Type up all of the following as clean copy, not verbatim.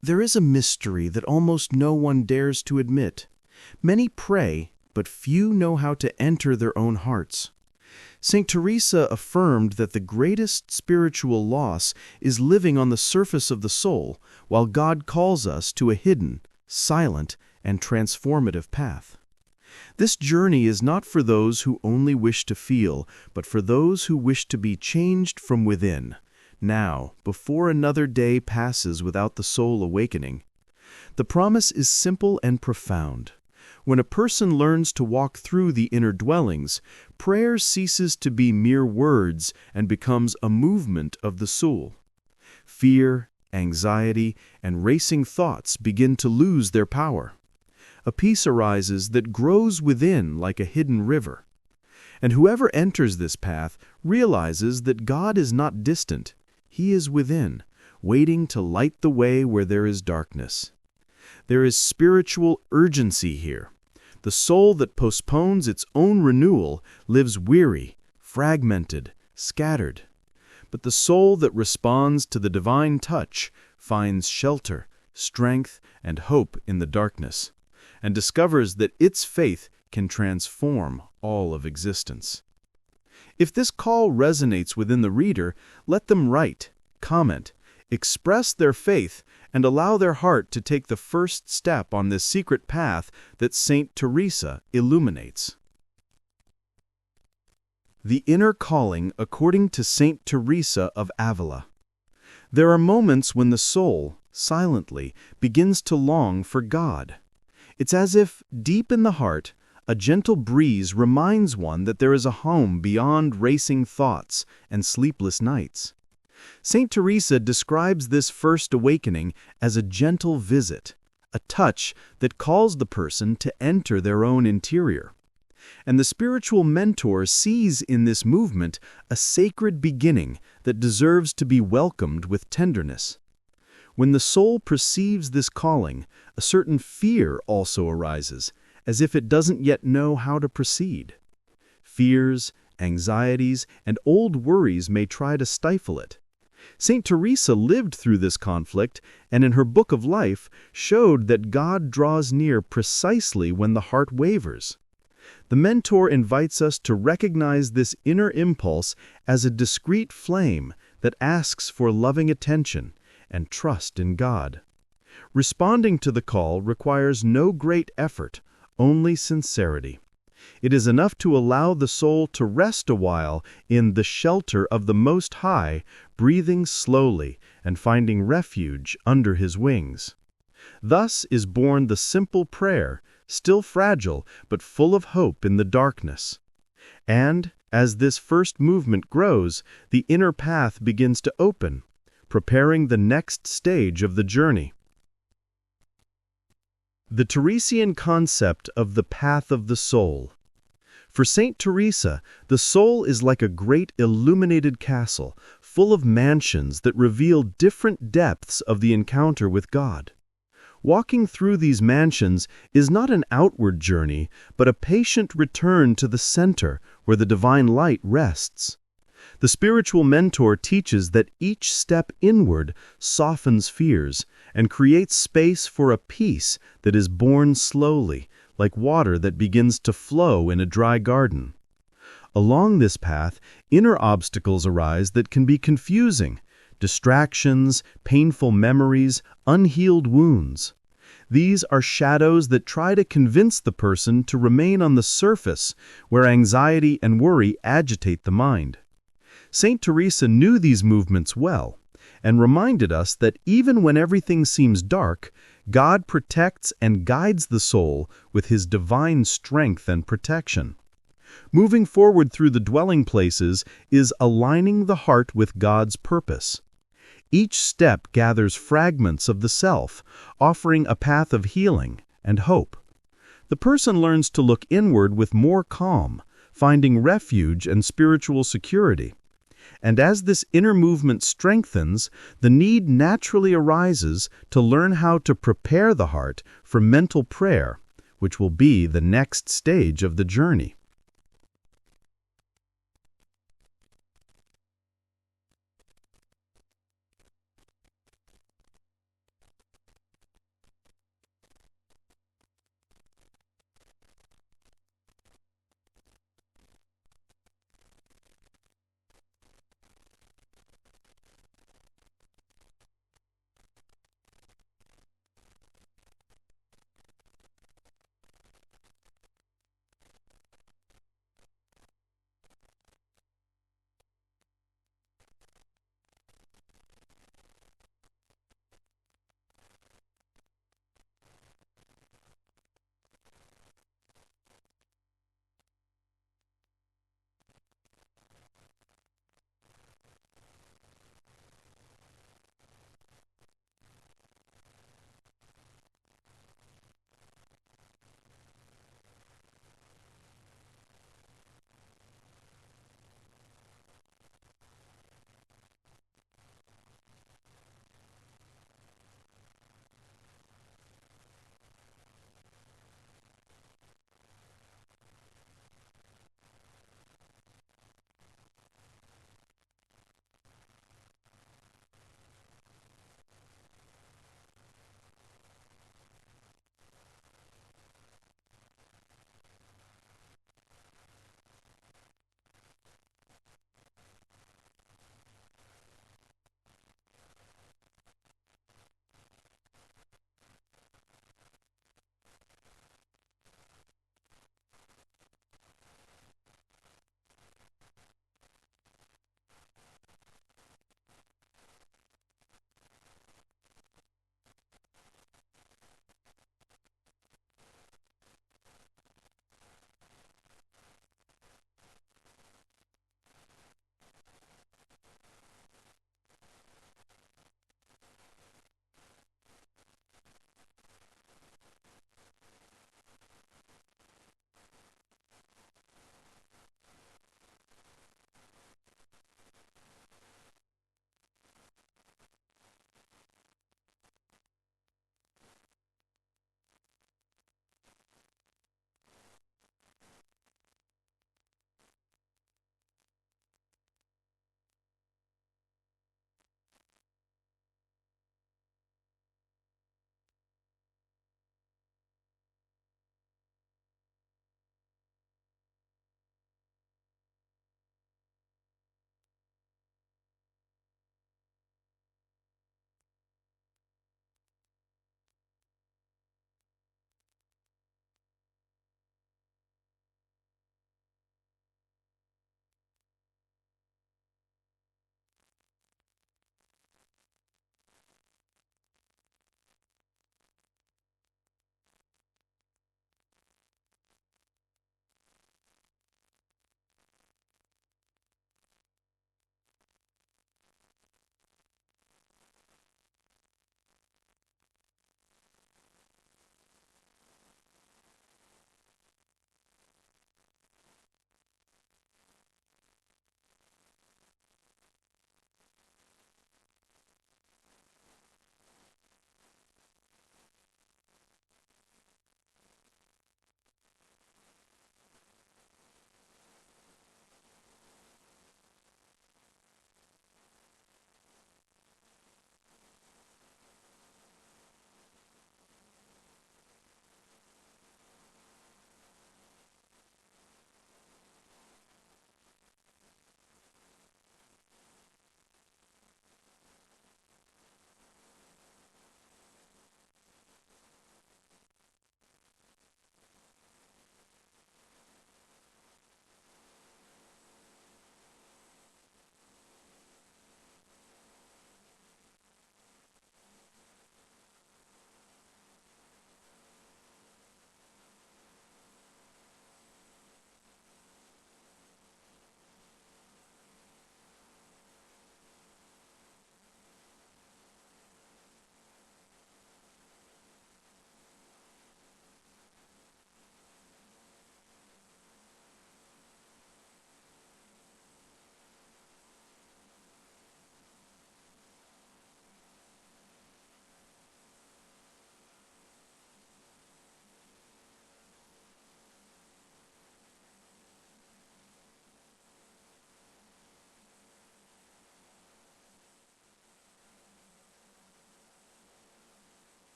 There is a mystery that almost no one dares to admit. Many pray, but few know how to enter their own hearts. St. Teresa affirmed that the greatest spiritual loss is living on the surface of the soul, while God calls us to a hidden, silent, and transformative path. This journey is not for those who only wish to feel, but for those who wish to be changed from within, now, before another day passes without the soul awakening. The promise is simple and profound. When a person learns to walk through the inner dwellings, prayer ceases to be mere words and becomes a movement of the soul. Fear, anxiety, and racing thoughts begin to lose their power. A peace arises that grows within like a hidden river. And whoever enters this path realizes that God is not distant. He is within, waiting to light the way where there is darkness. There is spiritual urgency here. The soul that postpones its own renewal lives weary, fragmented, scattered. But the soul that responds to the divine touch finds shelter, strength, and hope in the darkness, and discovers that its faith can transform all of existence. If this call resonates within the reader, let them write, comment, express their faith, and allow their heart to take the first step on this secret path that St. Teresa illuminates. The Inner Calling according to St. Teresa of Ávila. There are moments when the soul, silently, begins to long for God. It's as if, deep in the heart, a gentle breeze reminds one that there is a home beyond racing thoughts and sleepless nights. St. Teresa describes this first awakening as a gentle visit, a touch that calls the person to enter their own interior. And the spiritual mentor sees in this movement a sacred beginning that deserves to be welcomed with tenderness. When the soul perceives this calling, a certain fear also arises, as if it doesn't yet know how to proceed. Fears, anxieties, and old worries may try to stifle it. St. Teresa lived through this conflict, and in her Book of Life showed that God draws near precisely when the heart wavers. The mentor invites us to recognize this inner impulse as a discreet flame that asks for loving attention and trust in God. Responding to the call requires no great effort, only sincerity. It is enough to allow the soul to rest a while in the shelter of the Most High, breathing slowly and finding refuge under His wings. Thus is born the simple prayer, still fragile but full of hope in the darkness. And, as this first movement grows, the inner path begins to open, preparing the next stage of the journey. The Teresian concept of the path of the soul. For St. Teresa, the soul is like a great illuminated castle, full of mansions that reveal different depths of the encounter with God. Walking through these mansions is not an outward journey, but a patient return to the center where the divine light rests. The spiritual mentor teaches that each step inward softens fears and creates space for a peace that is born slowly, like water that begins to flow in a dry garden. Along this path, inner obstacles arise that can be confusing: distractions, painful memories, unhealed wounds. These are shadows that try to convince the person to remain on the surface, where anxiety and worry agitate the mind. St. Teresa knew these movements well, and reminded us that even when everything seems dark, God protects and guides the soul with His divine strength and protection. Moving forward through the dwelling places is aligning the heart with God's purpose. Each step gathers fragments of the self, offering a path of healing and hope. The person learns to look inward with more calm, finding refuge and spiritual security. And as this inner movement strengthens, the need naturally arises to learn how to prepare the heart for mental prayer, which will be the next stage of the journey.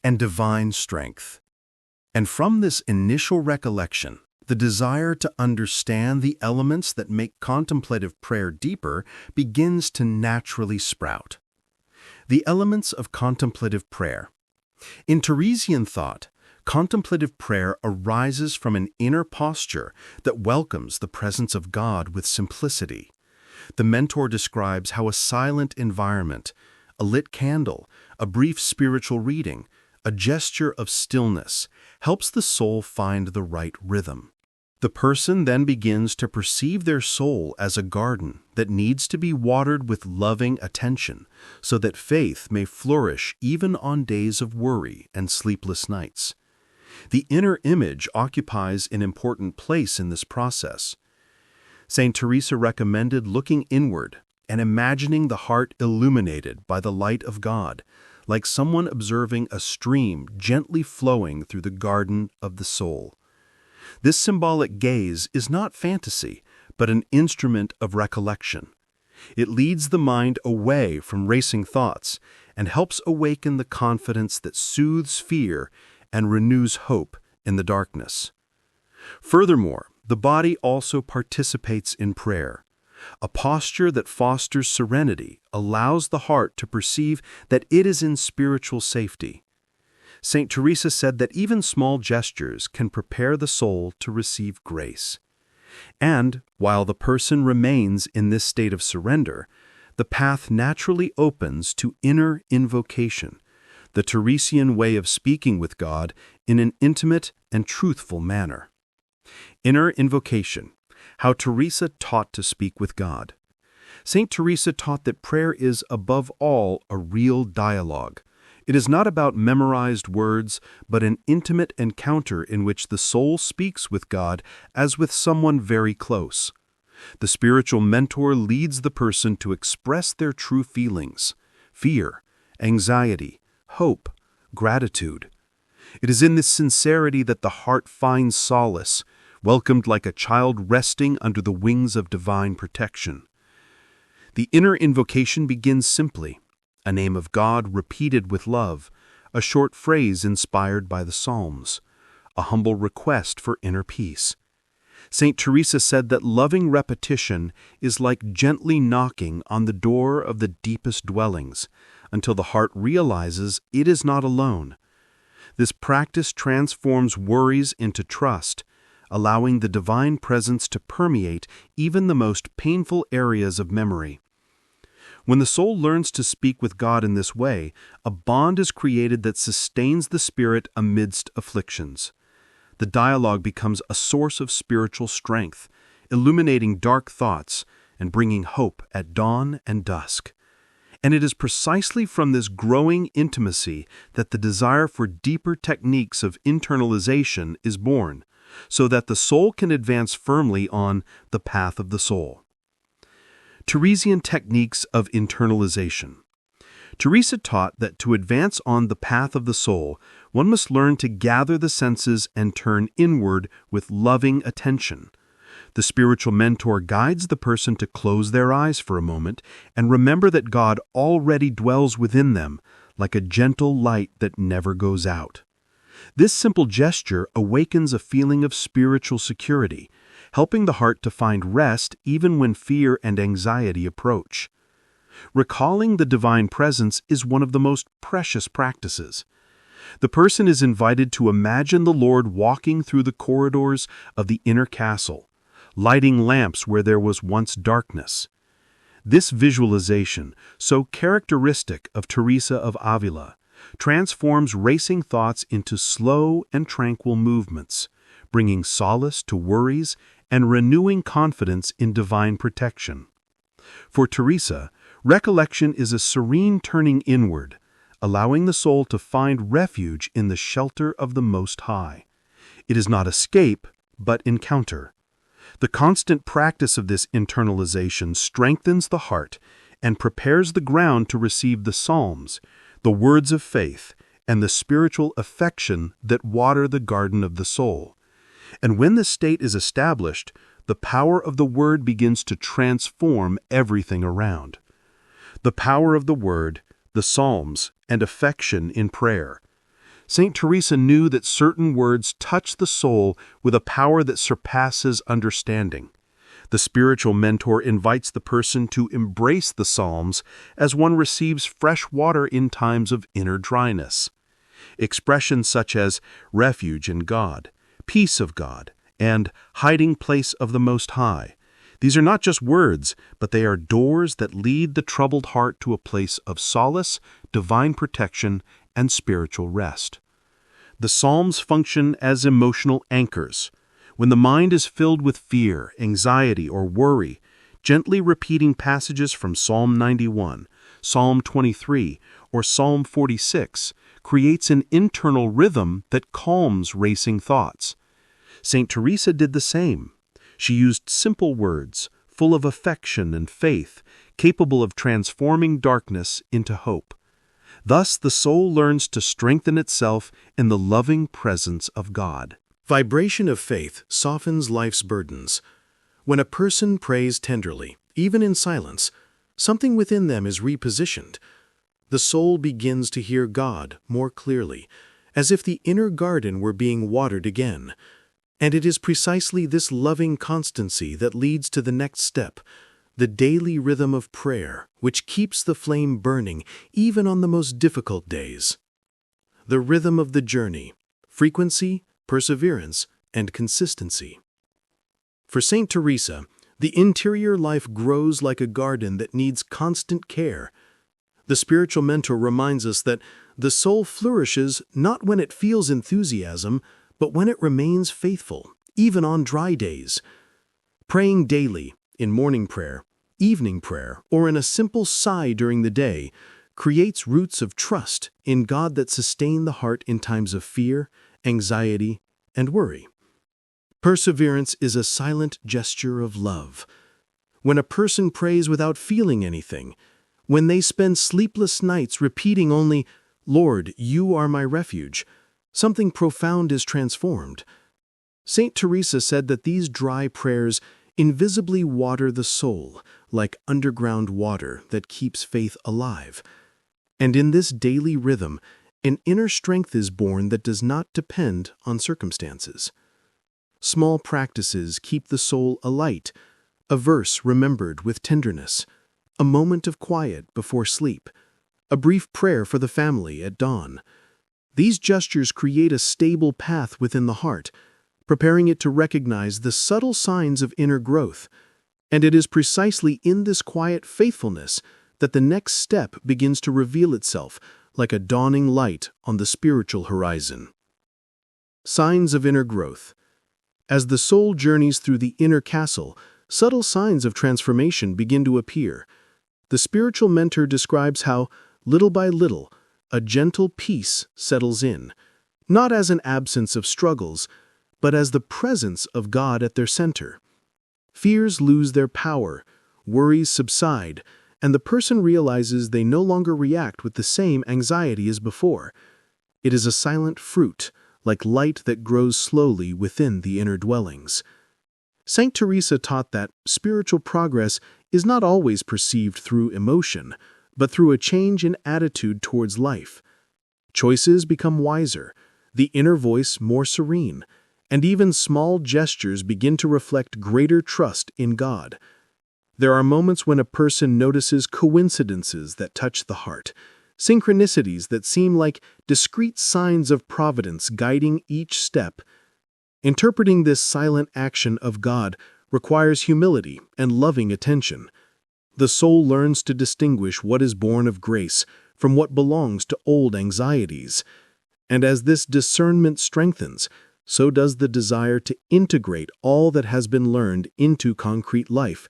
and divine strength. And from this initial recollection, the desire to understand the elements that make contemplative prayer deeper begins to naturally sprout. The elements of contemplative prayer. In Teresian thought, contemplative prayer arises from an inner posture that welcomes the presence of God with simplicity. The mentor describes how a silent environment, a lit candle, a brief spiritual reading, a gesture of stillness, helps the soul find the right rhythm. The person then begins to perceive their soul as a garden that needs to be watered with loving attention so that faith may flourish even on days of worry and sleepless nights. The inner image occupies an important place in this process. Saint Teresa recommended looking inward and imagining the heart illuminated by the light of God, like someone observing a stream gently flowing through the garden of the soul. This symbolic gaze is not fantasy, but an instrument of recollection. It leads the mind away from racing thoughts and helps awaken the confidence that soothes fear and renews hope in the darkness. Furthermore, the body also participates in prayer. A posture that fosters serenity allows the heart to perceive that it is in spiritual safety. Saint Teresa said that even small gestures can prepare the soul to receive grace. And, while the person remains in this state of surrender, the path naturally opens to inner invocation, the Teresian way of speaking with God in an intimate and truthful manner. Inner invocation, how Teresa taught to speak with God. Saint Teresa taught that prayer is, above all, a real dialogue. It is not about memorized words, but an intimate encounter in which the soul speaks with God as with someone very close. The spiritual mentor leads the person to express their true feelings: fear, anxiety, hope, gratitude. It is in this sincerity that the heart finds solace, welcomed like a child resting under the wings of divine protection. The inner invocation begins simply: a name of God repeated with love, a short phrase inspired by the Psalms, a humble request for inner peace. Saint Teresa said that loving repetition is like gently knocking on the door of the deepest dwellings until the heart realizes it is not alone. This practice transforms worries into trust, allowing the divine presence to permeate even the most painful areas of memory. When the soul learns to speak with God in this way, a bond is created that sustains the spirit amidst afflictions. The dialogue becomes a source of spiritual strength, illuminating dark thoughts and bringing hope at dawn and dusk. And it is precisely from this growing intimacy that the desire for deeper techniques of internalization is born, so that the soul can advance firmly on the path of the soul. Teresian techniques of internalization. Teresa taught that to advance on the path of the soul, one must learn to gather the senses and turn inward with loving attention. The spiritual mentor guides the person to close their eyes for a moment and remember that God already dwells within them, like a gentle light that never goes out. This simple gesture awakens a feeling of spiritual security, helping the heart to find rest even when fear and anxiety approach. Recalling the divine presence is one of the most precious practices. The person is invited to imagine the Lord walking through the corridors of the inner castle, lighting lamps where there was once darkness. This visualization, so characteristic of Teresa of Ávila, transforms racing thoughts into slow and tranquil movements, bringing solace to worries and renewing confidence in divine protection. For Teresa, recollection is a serene turning inward, allowing the soul to find refuge in the shelter of the Most High. It is not escape, but encounter. The constant practice of this internalization strengthens the heart and prepares the ground to receive the Psalms, the words of faith, and the spiritual affection that water the garden of the soul. And when this state is established, the power of the Word begins to transform everything around. The power of the Word, the Psalms, and affection in prayer. Saint Teresa knew that certain words touch the soul with a power that surpasses understanding. The spiritual mentor invites the person to embrace the Psalms as one receives fresh water in times of inner dryness. Expressions such as refuge in God, peace of God, and hiding place of the Most High. These are not just words, but they are doors that lead the troubled heart to a place of solace, divine protection, and spiritual rest. The Psalms function as emotional anchors. When the mind is filled with fear, anxiety, or worry, gently repeating passages from Psalm 91, Psalm 23, or Psalm 46 creates an internal rhythm that calms racing thoughts. Saint Teresa did the same. She used simple words, full of affection and faith, capable of transforming darkness into hope. Thus, the soul learns to strengthen itself in the loving presence of God. Vibration of faith softens life's burdens. When a person prays tenderly, even in silence, something within them is repositioned. The soul begins to hear God more clearly, as if the inner garden were being watered again. And it is precisely this loving constancy that leads to the next step, the daily rhythm of prayer, which keeps the flame burning even on the most difficult days. The rhythm of the journey, frequency, perseverance, and consistency. For Saint Teresa, the interior life grows like a garden that needs constant care. The spiritual mentor reminds us that the soul flourishes not when it feels enthusiasm, but when it remains faithful, even on dry days. Praying daily, in morning prayer, evening prayer, or in a simple sigh during the day, creates roots of trust in God that sustain the heart in times of fear, anxiety, and worry. Perseverance is a silent gesture of love. When a person prays without feeling anything, when they spend sleepless nights repeating only, "Lord, you are my refuge," something profound is transformed. Saint Teresa said that these dry prayers invisibly water the soul, like underground water that keeps faith alive. And in this daily rhythm, an inner strength is born that does not depend on circumstances. Small practices keep the soul alight, a verse remembered with tenderness, a moment of quiet before sleep, a brief prayer for the family at dawn. These gestures create a stable path within the heart, preparing it to recognize the subtle signs of inner growth. And it is precisely in this quiet faithfulness that the next step begins to reveal itself like a dawning light on the spiritual horizon. Signs of inner growth. As the soul journeys through the inner castle, subtle signs of transformation begin to appear. The spiritual mentor describes how, little by little, a gentle peace settles in, not as an absence of struggles, but as the presence of God at their center. Fears lose their power, worries subside, and the person realizes they no longer react with the same anxiety as before. It is a silent fruit, like light that grows slowly within the inner dwellings. Saint Teresa taught that spiritual progress is not always perceived through emotion, but through a change in attitude towards life. Choices become wiser, the inner voice more serene, and even small gestures begin to reflect greater trust in God. There are moments when a person notices coincidences that touch the heart, synchronicities that seem like discrete signs of providence guiding each step. Interpreting this silent action of God requires humility and loving attention. The soul learns to distinguish what is born of grace from what belongs to old anxieties. And as this discernment strengthens, so does the desire to integrate all that has been learned into concrete life,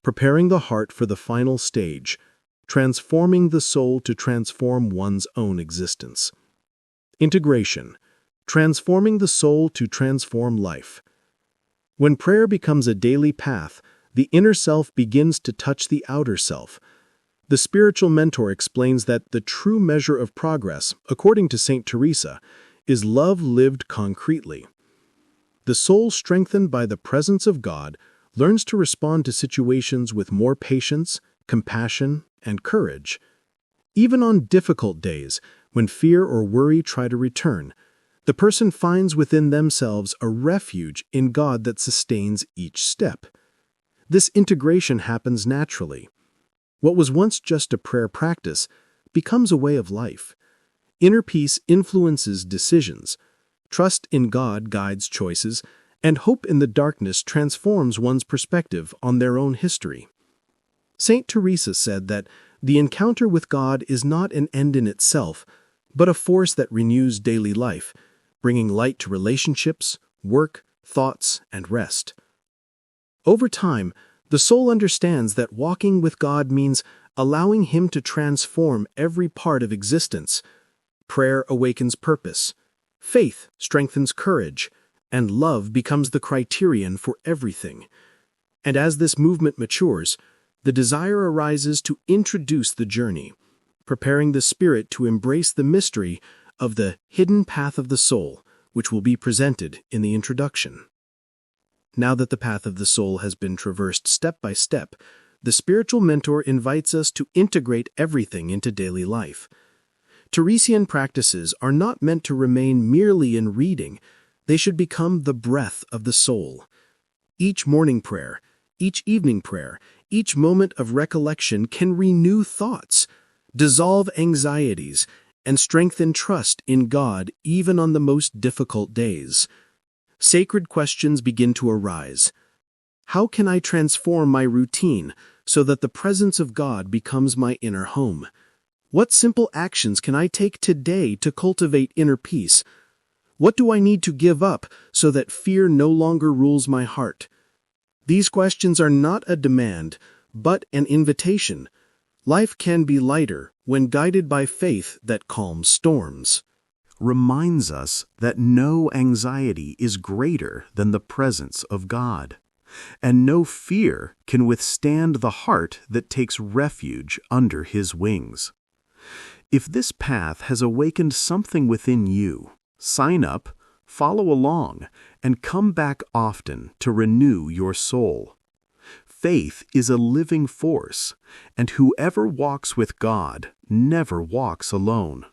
preparing the heart for the final stage, transforming the soul to transform one's own existence. Integration, transforming the soul to transform life. When prayer becomes a daily path, the inner self begins to touch the outer self. The spiritual mentor explains that the true measure of progress, according to Saint Teresa, is love lived concretely. The soul strengthened by the presence of God learns to respond to situations with more patience, compassion, and courage. Even on difficult days, When fear or worry try to return, the person finds within themselves a refuge in God that sustains each step. This integration happens naturally. What was once just a prayer practice becomes a way of life. Inner peace influences decisions. Trust in God guides choices, and hope in the darkness transforms one's perspective on their own history. Saint Teresa said that the encounter with God is not an end in itself, but a force that renews daily life, bringing light to relationships, work, thoughts, and rest. Over time, the soul understands that walking with God means allowing Him to transform every part of existence. Prayer awakens purpose, faith strengthens courage, and love becomes the criterion for everything. And as this movement matures, the desire arises to introduce the journey, preparing the spirit to embrace the mystery of the hidden path of the soul, which will be presented in the introduction. Now that the path of the soul has been traversed step by step, the spiritual mentor invites us to integrate everything into daily life. Teresian practices are not meant to remain merely in reading. They should become the breath of the soul. Each morning prayer, each evening prayer, each moment of recollection can renew thoughts, dissolve anxieties, and strengthen trust in God even on the most difficult days. Sacred questions begin to arise. How can I transform my routine so that the presence of God becomes my inner home? What simple actions can I take today to cultivate inner peace? What do I need to give up so that fear no longer rules my heart? These questions are not a demand, but an invitation. Life can be lighter when guided by faith that calms storms. Reminds us that no anxiety is greater than the presence of God, and no fear can withstand the heart that takes refuge under His wings. If this path has awakened something within you, sign up, follow along, and come back often to renew your soul. Faith is a living force, and whoever walks with God never walks alone.